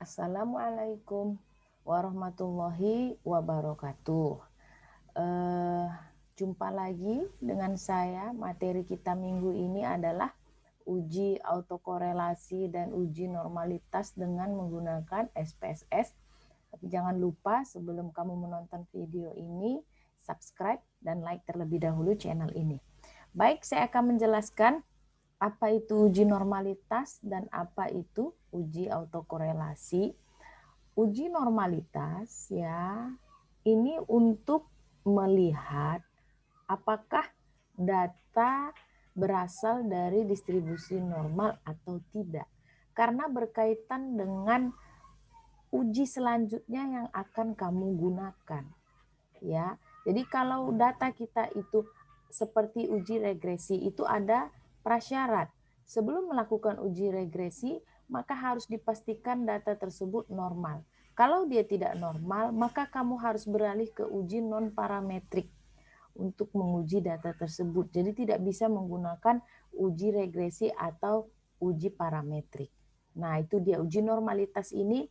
Assalamualaikum warahmatullahi wabarakatuh. Jumpa lagi dengan saya. Materi kita minggu ini adalah uji autokorelasi dan uji normalitas dengan menggunakan SPSS. Tapi jangan lupa sebelum kamu menonton video ini, subscribe dan like terlebih dahulu channel ini. Baik, saya akan menjelaskan apa itu uji normalitas dan apa itu uji autokorelasi. Uji normalitas ya, ini untuk melihat apakah data berasal dari distribusi normal atau tidak. Karena berkaitan dengan uji selanjutnya yang akan kamu gunakan. Ya. Jadi kalau data kita itu seperti uji regresi itu ada prasyarat. Sebelum melakukan uji regresi, maka harus dipastikan data tersebut normal. Kalau dia tidak normal, maka kamu harus beralih ke uji non-parametrik untuk menguji data tersebut. Jadi tidak bisa menggunakan uji regresi atau uji parametrik. Nah, itu dia uji normalitas ini,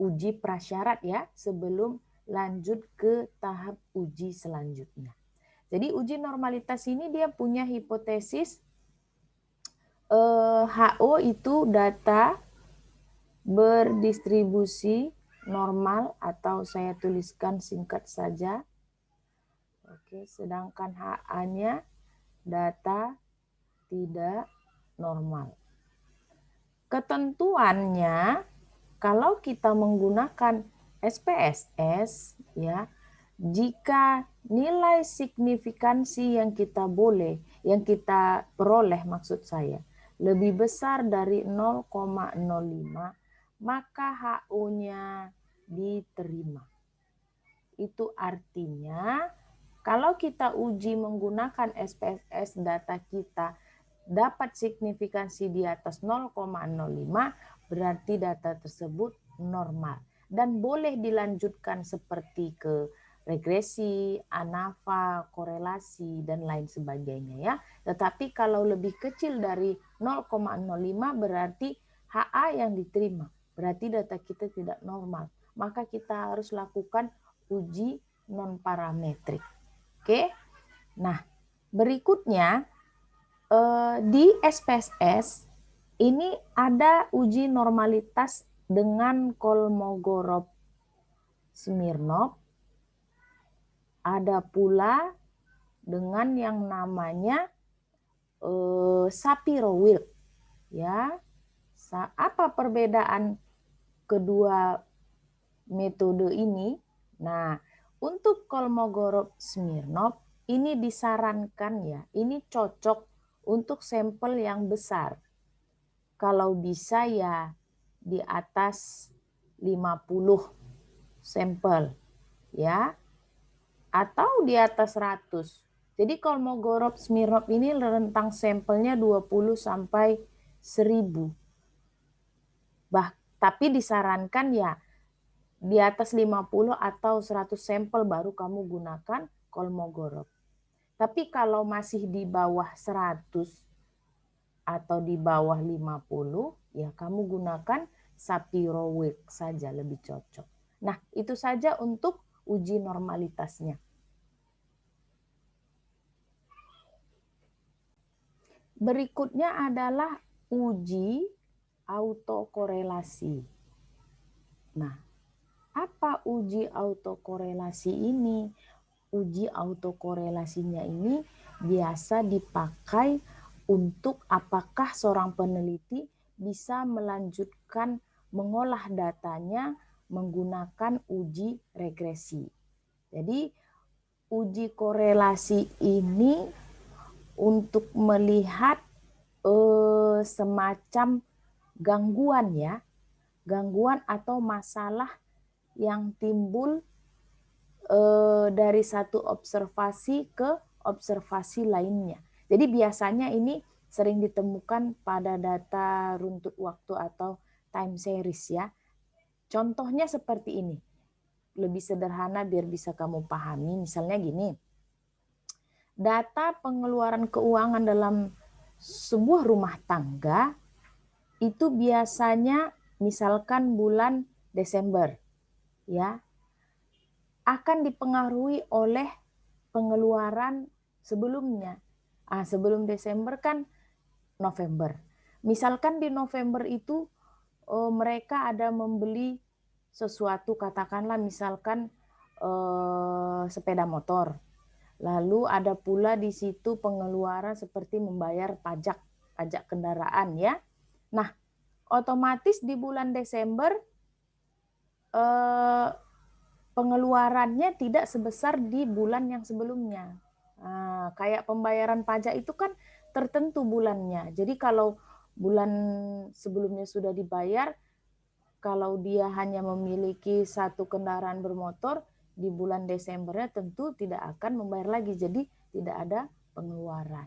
uji prasyarat ya, sebelum lanjut ke tahap uji selanjutnya. Jadi uji normalitas ini dia punya hipotesis HO itu data berdistribusi normal, atau saya tuliskan singkat saja. Oke, sedangkan HA-nya data tidak normal. Ketentuannya kalau kita menggunakan SPSS ya, jika nilai signifikansi yang kita peroleh maksud saya, lebih besar dari 0,05, maka HO-nya diterima. Itu artinya kalau kita uji menggunakan SPSS, data kita dapat signifikansi di atas 0,05, berarti data tersebut normal. Dan boleh dilanjutkan seperti ke regresi, ANAVA, korelasi, dan lain sebagainya ya. Tetapi kalau lebih kecil dari 0,05 berarti HA yang diterima. Berarti data kita tidak normal. Maka kita harus lakukan uji non-parametrik. Oke. Nah, berikutnya di SPSS ini ada uji normalitas dengan Kolmogorov-Smirnov, ada pula dengan yang namanya Shapiro-Wilk. Ya, apa perbedaan kedua metode ini? Nah, untuk Kolmogorov-Smirnov ini disarankan ya, ini cocok untuk sampel yang besar. Kalau bisa ya di atas 50 sampel ya, atau di atas 100. Jadi Kolmogorov-Smirnov ini rentang sampelnya 20 sampai 1000. Tapi disarankan ya di atas 50 atau 100 sampel baru kamu gunakan Kolmogorov. Tapi kalau masih di bawah 100 atau di bawah 50, ya kamu gunakan Shapiro-Wilk saja lebih cocok. Nah, itu saja untuk uji normalitasnya. Berikutnya adalah uji autokorelasi. Nah, apa uji autokorelasi ini? Uji autokorelasinya ini biasa dipakai untuk apakah seorang peneliti bisa melanjutkan mengolah datanya menggunakan uji regresi. Jadi uji korelasi ini untuk melihat semacam gangguan ya, gangguan atau masalah yang timbul dari satu observasi ke observasi lainnya. Jadi biasanya ini sering ditemukan pada data runtut waktu atau time series ya. Contohnya seperti ini. Lebih sederhana biar bisa kamu pahami. Misalnya gini. Data pengeluaran keuangan dalam sebuah rumah tangga itu biasanya misalkan bulan Desember, ya, akan dipengaruhi oleh pengeluaran sebelumnya. Sebelum Desember kan November. Misalkan di November itu mereka ada membeli sesuatu, katakanlah misalkan sepeda motor. Lalu ada pula di situ pengeluaran seperti membayar pajak kendaraan, ya. Nah, otomatis di bulan Desember pengeluarannya tidak sebesar di bulan yang sebelumnya. Kayak pembayaran pajak itu kan tertentu bulannya. Jadi kalau bulan sebelumnya sudah dibayar, kalau dia hanya memiliki satu kendaraan bermotor, di bulan Desembernya tentu tidak akan membayar lagi. Jadi tidak ada pengeluaran.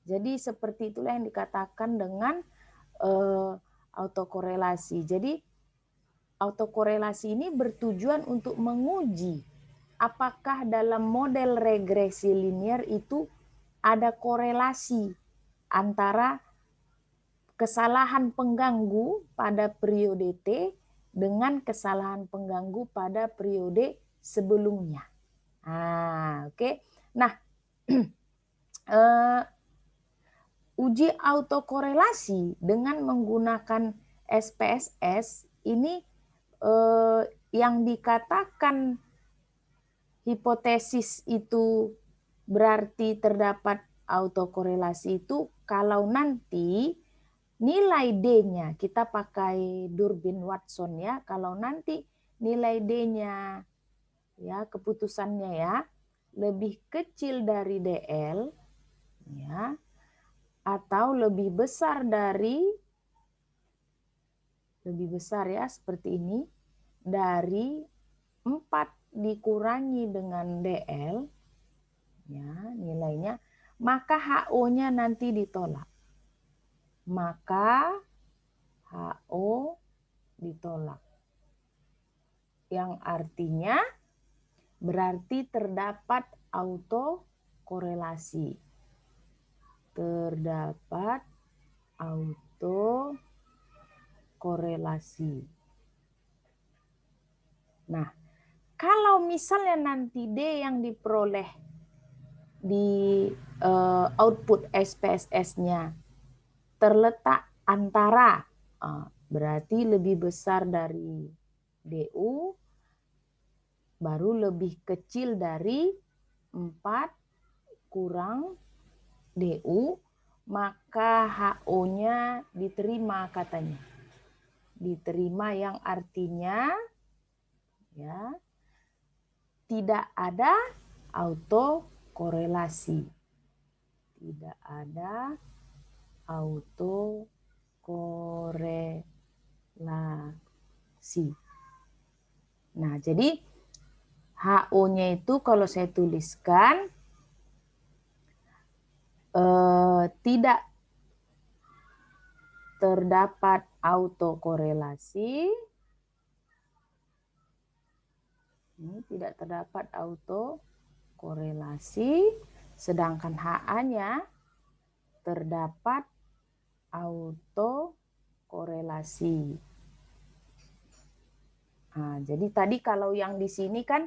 Jadi seperti itulah yang dikatakan dengan autokorelasi. Jadi autokorelasi ini bertujuan untuk menguji apakah dalam model regresi linear itu ada korelasi antara kesalahan pengganggu pada periode T dengan kesalahan pengganggu pada periode sebelumnya. Oke. Nah, uji autokorelasi dengan menggunakan SPSS ini yang dikatakan hipotesis itu berarti terdapat autokorelasi itu kalau nanti nilai D-nya, kita pakai Durbin Watson, ya, kalau nanti nilai D-nya, ya, keputusannya, ya, lebih kecil dari DL, ya, atau lebih besar ya, seperti ini, dari 4 dikurangi dengan DL, ya, nilainya, maka HO-nya nanti ditolak. Maka HO ditolak. Yang artinya berarti terdapat autokorelasi. Terdapat autokorelasi. Nah, kalau misalnya nanti D yang diperoleh di output SPSS-nya terletak antara, berarti lebih besar dari DU, baru lebih kecil dari 4 kurang DU, maka HO-nya diterima katanya. Diterima yang artinya, ya, tidak ada autokorelasi. Tidak ada autokorelasi. Nah, jadi HO-nya itu kalau saya tuliskan tidak terdapat autokorelasi. Ini tidak terdapat autokorelasi, sedangkan HA-nya terdapat autokorelasi. Jadi tadi kalau yang di sini kan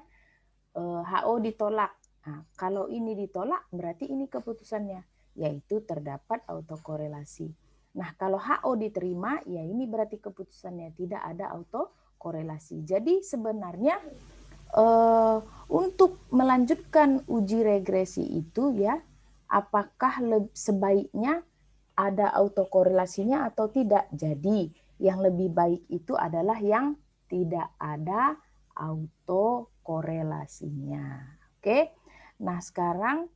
HO ditolak. Kalau ini ditolak berarti ini keputusannya, yaitu terdapat autokorelasi. Nah, kalau HO diterima, ya ini berarti keputusannya tidak ada autokorelasi. Jadi sebenarnya untuk melanjutkan uji regresi itu, ya, apakah sebaiknya ada autokorelasinya atau tidak. Jadi yang lebih baik itu adalah yang tidak ada autokorelasinya. Oke. Nah, sekarang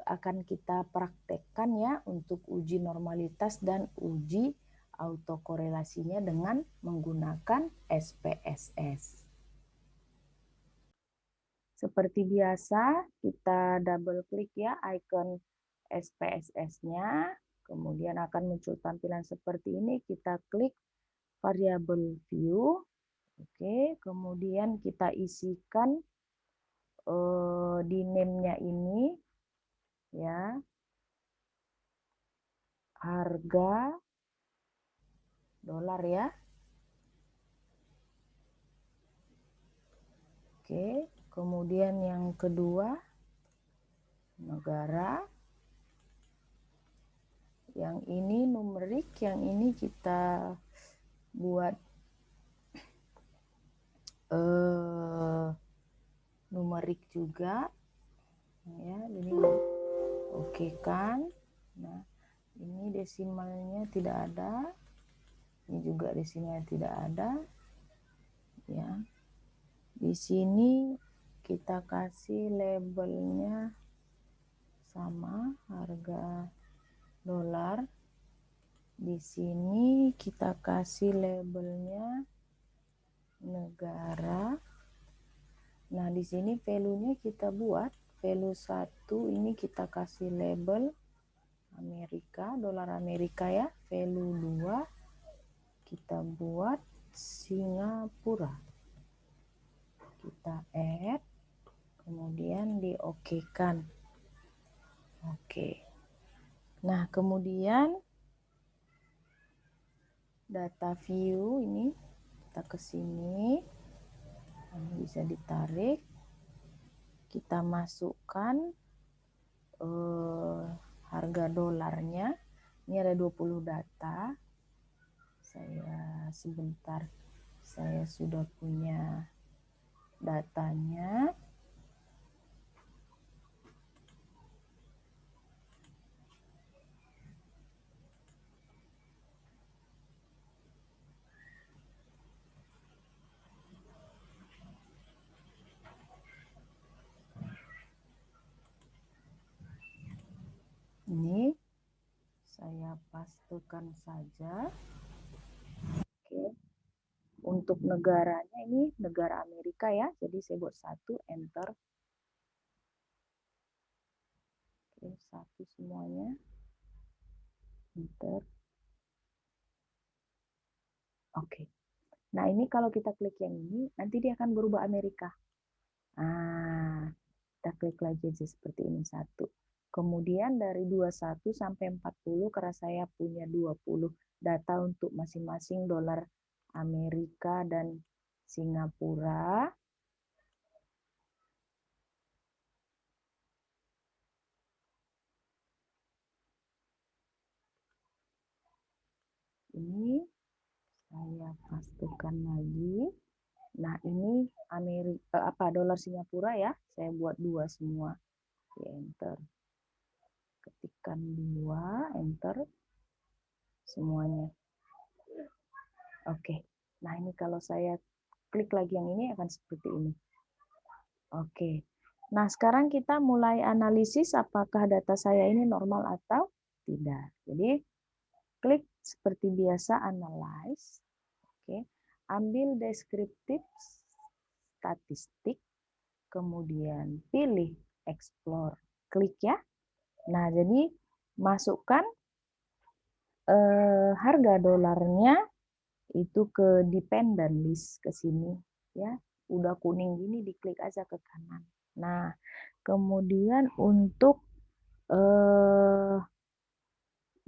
akan kita praktekkan, ya, untuk uji normalitas dan uji autokorelasinya dengan menggunakan SPSS. Seperti biasa, kita double klik, ya, icon SPSS-nya, kemudian akan muncul tampilan seperti ini. Kita klik variable view, oke, kemudian kita isikan di name-nya ini, ya, harga dolar, ya, Oke, kemudian yang kedua, negara. Yang ini numerik, yang ini kita buat numerik juga. Ya, jadi oke kan. Nah, ini desimalnya tidak ada. Ini juga desimalnya tidak ada. Ya. Di sini kita kasih labelnya sama, harga dolar. Di sini kita kasih labelnya negara. Nah, di sini value-nya kita buat value 1 ini kita kasih label Amerika, dolar Amerika ya. Value 2 kita buat Singapura. Kita add, kemudian di-okekan. Oke. Nah, kemudian data view ini kita ke sini. Ini bisa ditarik. Kita masukkan harga dolarnya. Ini ada 20 data. Sebentar, saya sudah punya datanya. Ini saya pastekan saja. Oke. Untuk negaranya ini negara Amerika ya. Jadi saya buat 1, enter. Oke, 1 semuanya. Enter. Oke. Nah, ini kalau kita klik yang ini, nanti dia akan berubah Amerika. Nah, kita klik lagi aja seperti ini 1. Kemudian dari 21 sampai 40 karena saya punya 20 data untuk masing-masing dolar Amerika dan Singapura. Ini saya pastikan lagi. Nah, ini dolar Singapura ya. Saya buat 2 semua. Enter. Ketikkan 2, enter semuanya. Oke. Nah, ini kalau saya klik lagi yang ini akan seperti ini. Oke. Nah, sekarang kita mulai analisis apakah data saya ini normal atau tidak. Jadi, klik seperti biasa analyze. Oke. Ambil deskriptif statistik, kemudian pilih explore. Klik ya. Nah, jadi masukkan harga dolarnya itu ke dependent list ke sini ya. Udah kuning gini diklik aja ke kanan. Nah, kemudian untuk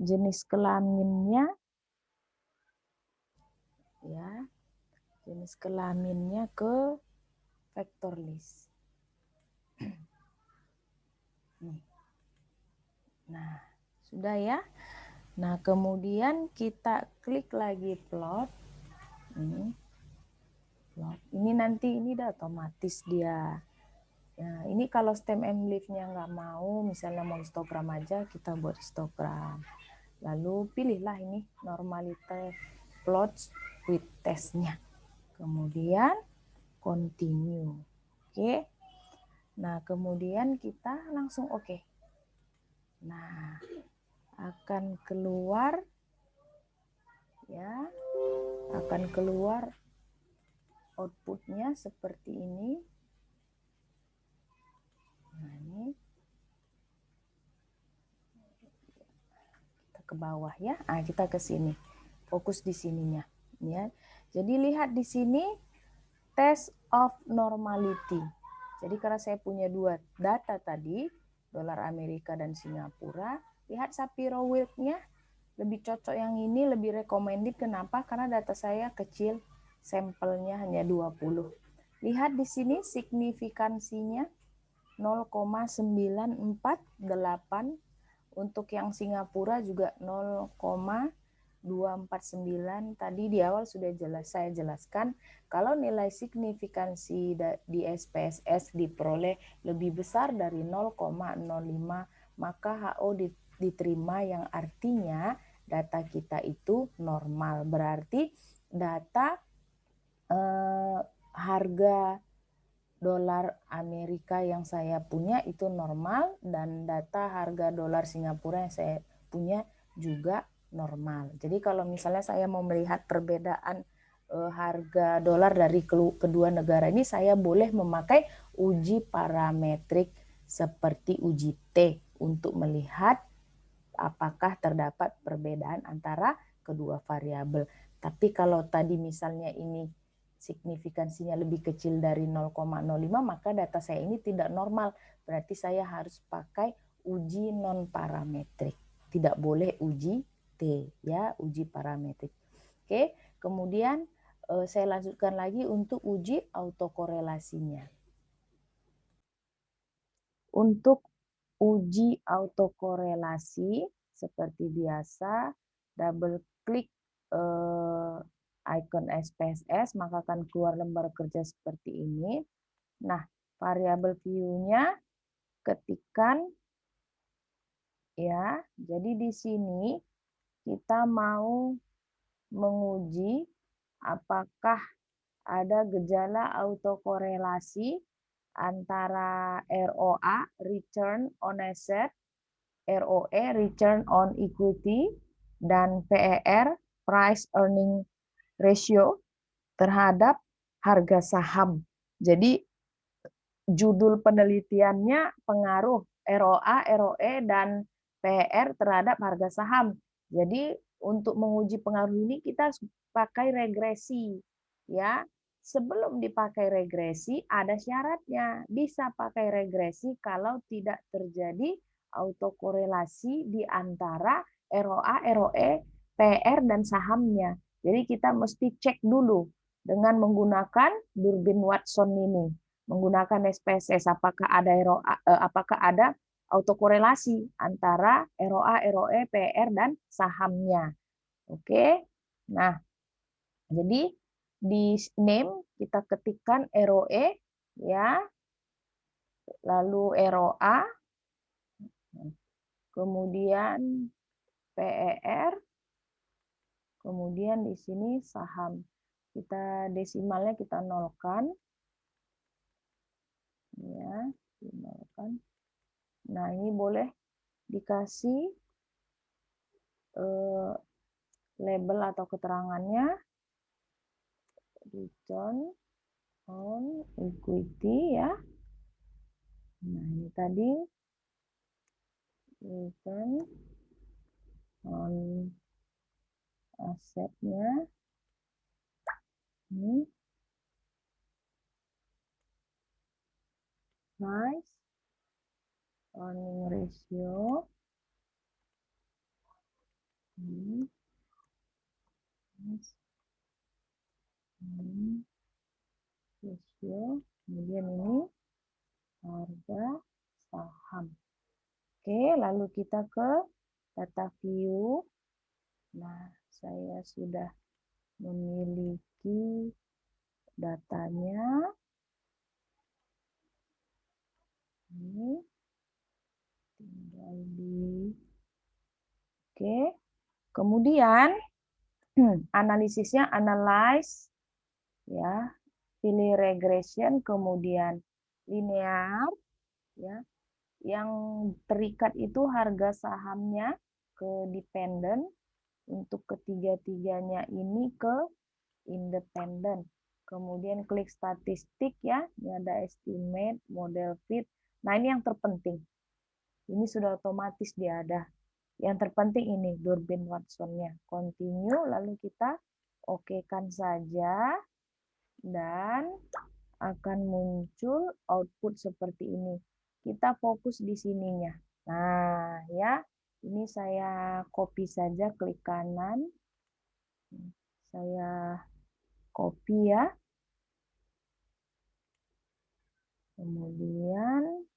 jenis kelaminnya ya. Jenis kelaminnya ke vector list. Nah, sudah ya. Nah, kemudian kita klik lagi plot. Ini nanti ini udah otomatis dia. Nah, ini kalau stem and leaf-nya nggak mau, misalnya mau histogram aja, kita buat histogram. Lalu pilihlah ini normalitas plots with test-nya. Kemudian continue. Oke. Nah, kemudian kita langsung oke. Nah, akan keluar ya. Akan keluar outputnya seperti ini. Nah, ini kita ke bawah ya. Ah, kita ke sini. Fokus di sininya ya. Jadi lihat di sini test of normality. Jadi karena saya punya 2 data tadi, dolar Amerika dan Singapura, lihat Shapiro Wilk-nya lebih cocok yang ini, lebih recommended. Kenapa? Karena data saya kecil, sampelnya hanya 20. Lihat di sini signifikansinya 0,948. Untuk yang Singapura juga 0,249. Tadi di awal sudah saya jelaskan kalau nilai signifikansi di SPSS diperoleh lebih besar dari 0,05 maka HO diterima, yang artinya data kita itu normal. Berarti data harga dolar Amerika yang saya punya itu normal, dan data harga dolar Singapura yang saya punya juga normal. Jadi kalau misalnya saya mau melihat perbedaan harga dolar dari kedua negara ini, saya boleh memakai uji parametrik seperti uji T untuk melihat apakah terdapat perbedaan antara kedua variabel. Tapi kalau tadi misalnya ini signifikansinya lebih kecil dari 0,05, maka data saya ini tidak normal. Berarti saya harus pakai uji non parametrik. Tidak boleh uji T, ya, uji parametrik. Oke, kemudian saya lanjutkan lagi untuk uji autokorelasinya. Untuk uji autokorelasi seperti biasa, double klik icon SPSS, maka akan keluar lembar kerja seperti ini. Nah, variabel view-nya ketikkan ya. Jadi di sini kita mau menguji apakah ada gejala autokorelasi antara ROA, return on asset, ROE, return on equity, dan PER, price earning ratio, terhadap harga saham. Jadi judul penelitiannya pengaruh ROA, ROE, dan PER terhadap harga saham. Jadi untuk menguji pengaruh ini kita harus pakai regresi, ya. Sebelum dipakai regresi ada syaratnya. Bisa pakai regresi kalau tidak terjadi autokorelasi di antara ROA, ROE, PR, dan sahamnya. Jadi kita mesti cek dulu dengan menggunakan Durbin Watson ini, menggunakan SPSS apakah ada autokorelasi antara ROA, ROE, PR, dan sahamnya. Oke. Nah, jadi di name kita ketikkan ROE, ya, lalu ROA, kemudian PER, kemudian di sini saham. Kita desimalnya kita nolkan, ya, dinolkan. Nah, ini boleh dikasih label atau keterangannya, return on equity, ya. Nah, ini tadi return on asetnya. Ini price earning ratio. Ini ratio. Kemudian ini harga saham. Oke, lalu kita ke data view. Nah, saya sudah memiliki datanya. Ini tinggal di oke. Kemudian analisisnya analyze, ya, pilih regression, kemudian linear, ya. Yang terikat itu harga sahamnya ke dependent, untuk ketiga-tiganya ini ke independen. Kemudian klik statistik, ya, ini ada estimate, model fit. Nah, ini yang terpenting. Ini sudah otomatis dia ada. Yang terpenting ini Durbin Watson-nya. Continue, lalu kita oke-kan saja, dan akan muncul output seperti ini. Kita fokus di sininya. Nah, ya, ini saya copy saja, klik kanan. Saya copy, ya. Kemudian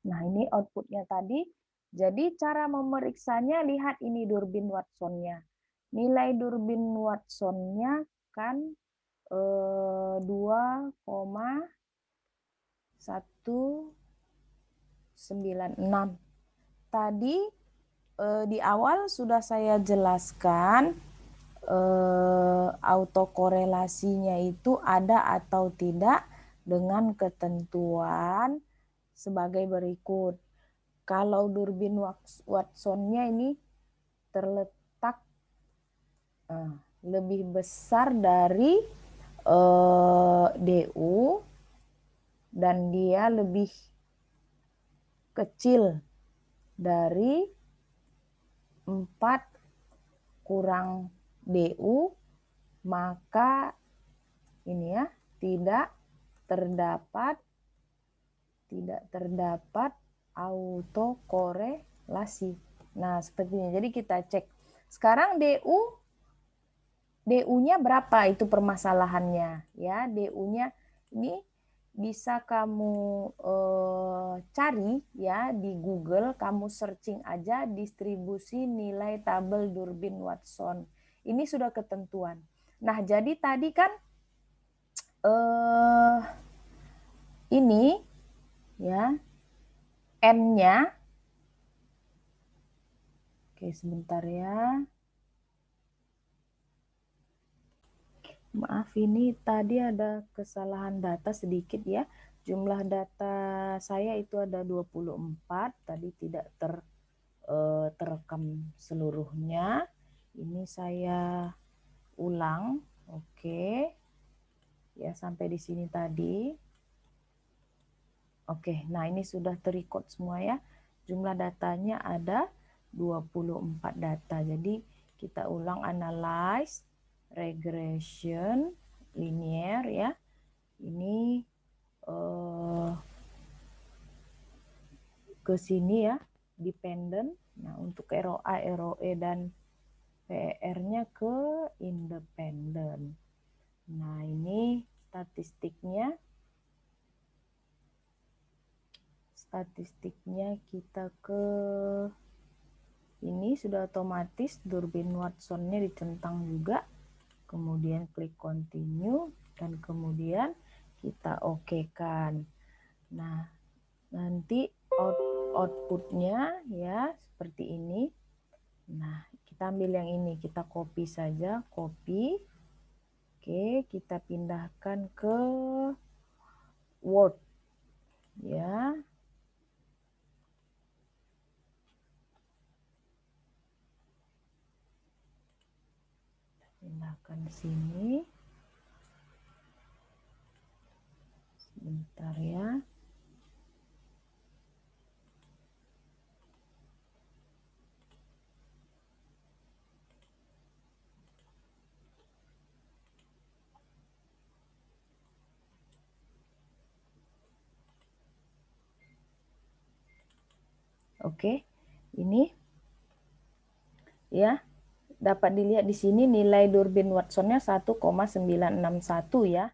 nah, ini outputnya tadi. Jadi cara memeriksanya, lihat ini Durbin Watson-nya. Nilai Durbin Watson-nya kan 2,196. Tadi di awal sudah saya jelaskan autokorelasinya itu ada atau tidak dengan ketentuan sebagai berikut. Kalau Durbin Watson-nya ini terletak lebih besar dari DU dan dia lebih kecil dari 4 kurang DU, maka ini ya, tidak terdapat autokorelasi. Nah, sepertinya. Jadi kita cek. Sekarang DU-nya berapa? Itu permasalahannya ya. DU-nya ini bisa kamu cari ya di Google, kamu searching aja distribusi nilai tabel Durbin Watson. Ini sudah ketentuan. Nah, jadi tadi kan ini ya N-nya. Oke, sebentar ya. Maaf, ini tadi ada kesalahan data sedikit ya. Jumlah data saya itu ada 24, tadi tidak terekam seluruhnya. Ini saya ulang. Oke. Ya, sampai di sini tadi. Oke, nah ini sudah terrecord semua ya. Jumlah datanya ada 24 data. Jadi kita ulang analyze, regression, linear ya. Ini ke sini ya, dependent. Nah, untuk ROA, ROE dan PER-nya ke independent. Nah, ini statistiknya. Statistiknya kita ke ini sudah otomatis Durbin Watson-nya dicentang juga. Kemudian klik continue dan kemudian kita oke-kan. Nah, nanti outputnya ya seperti ini. Nah, kita ambil yang ini, kita copy saja, copy. Oke, kita pindahkan ke Word ya. Pindahkan sini. Sebentar ya. Oke, ini ya dapat dilihat di sini nilai Durbin Watson-nya 1,961 ya.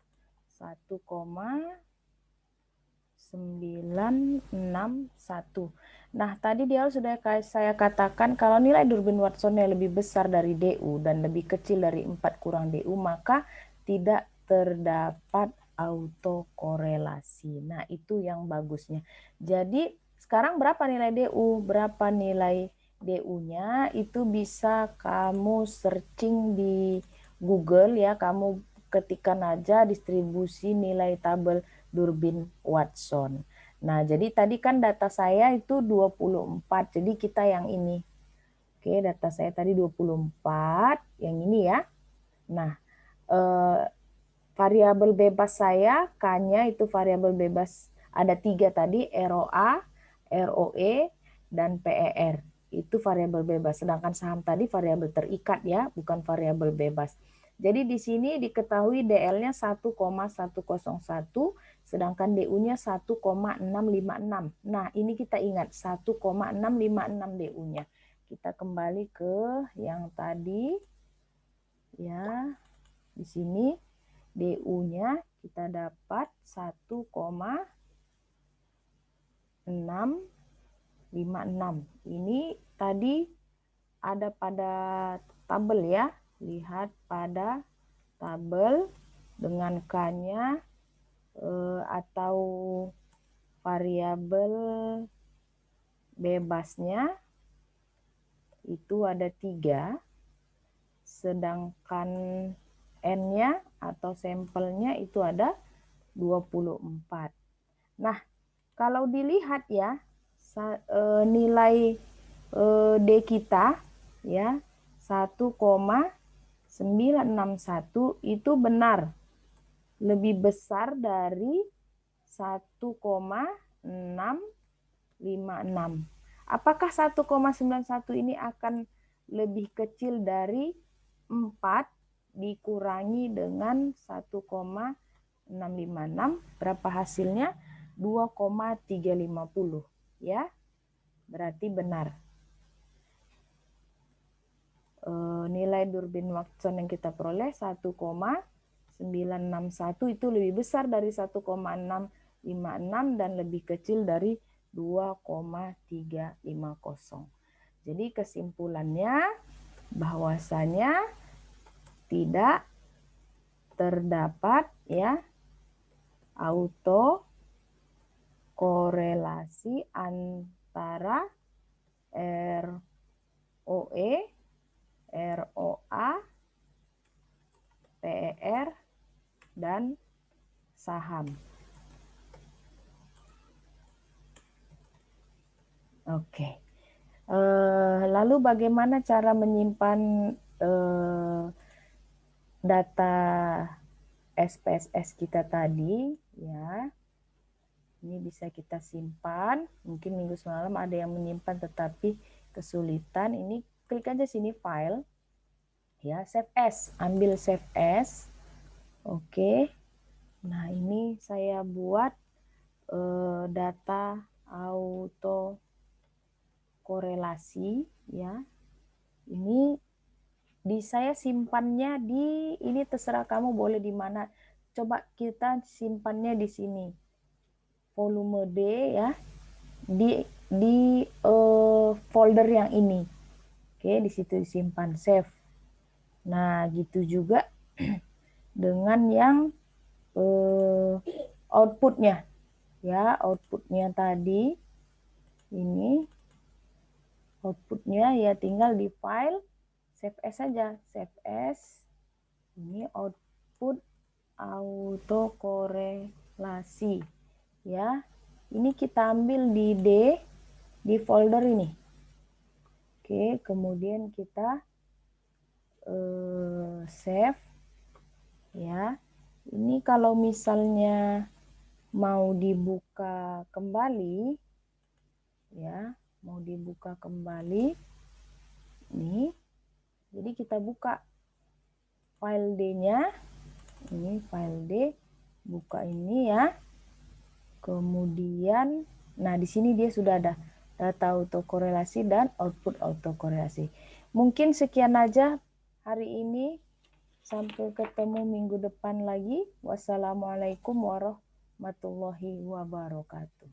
1,961. Nah, tadi di awal sudah saya katakan kalau nilai Durbin Watson-nya lebih besar dari DU dan lebih kecil dari 4 kurang DU, maka tidak terdapat autokorelasi. Nah, itu yang bagusnya. Jadi, sekarang berapa nilai DU? Berapa nilai DU-nya? Itu bisa kamu searching di Google ya, kamu ketikkan aja distribusi nilai tabel Durbin Watson. Nah, jadi tadi kan data saya itu 24, jadi kita yang ini. Oke, data saya tadi 24, yang ini ya. Nah, variabel bebas saya, K-nya itu variabel bebas ada 3 tadi, ROA, ROE, dan PER. itu variabel bebas. Sedangkan saham tadi variabel terikat ya, bukan variabel bebas. Jadi di sini diketahui DL-nya 1,101, sedangkan DU-nya 1,656. Nah, ini kita ingat 1,656 DU-nya. Kita kembali ke yang tadi ya. Di sini DU-nya kita dapat 1,656. Ini tadi ada pada tabel ya. Lihat pada tabel dengan K-nya atau variabel bebasnya itu ada 3, sedangkan N-nya atau sampelnya itu ada 24. Nah, kalau dilihat ya, nilai D kita ya 1,961 itu benar lebih besar dari 1,656. Apakah 1,91 ini akan lebih kecil dari 4 dikurangi dengan 1,656? Berapa hasilnya? 2,350 ya. Berarti benar. Nilai Durbin-Watson yang kita peroleh 1,961 itu lebih besar dari 1,656 dan lebih kecil dari 2,350. Jadi kesimpulannya bahwasanya tidak terdapat ya autokorelasi antara ROE, ROA, PER, dan saham. Oke. Lalu bagaimana cara menyimpan data SPSS kita tadi ya? Ini bisa kita simpan. Mungkin minggu semalam ada yang menyimpan tetapi kesulitan. Ini klik aja sini file. Ya, save as. Ambil save as. Oke. Nah, ini saya buat data autokorelasi ya. Ini saya simpannya di ini, terserah kamu boleh di mana. Coba kita simpannya di sini. Volume D ya. Di folder yang ini. Oke, di situ disimpan, save. Nah, gitu juga dengan yang outputnya ya, outputnya tadi ini outputnya ya tinggal di file save as saja, save as. Ini output autokorelasi ya. Ini kita ambil di D di folder ini. Oke, kemudian kita save ya. Ini kalau misalnya mau dibuka kembali ya, mau dibuka kembali nih. Jadi kita buka file D-nya. Ini file D, buka ini ya. Kemudian nah di sini dia sudah ada data autokorelasi dan output autokorelasi. Mungkin sekian aja hari ini. Sampai ketemu minggu depan lagi. Wassalamualaikum warahmatullahi wabarakatuh.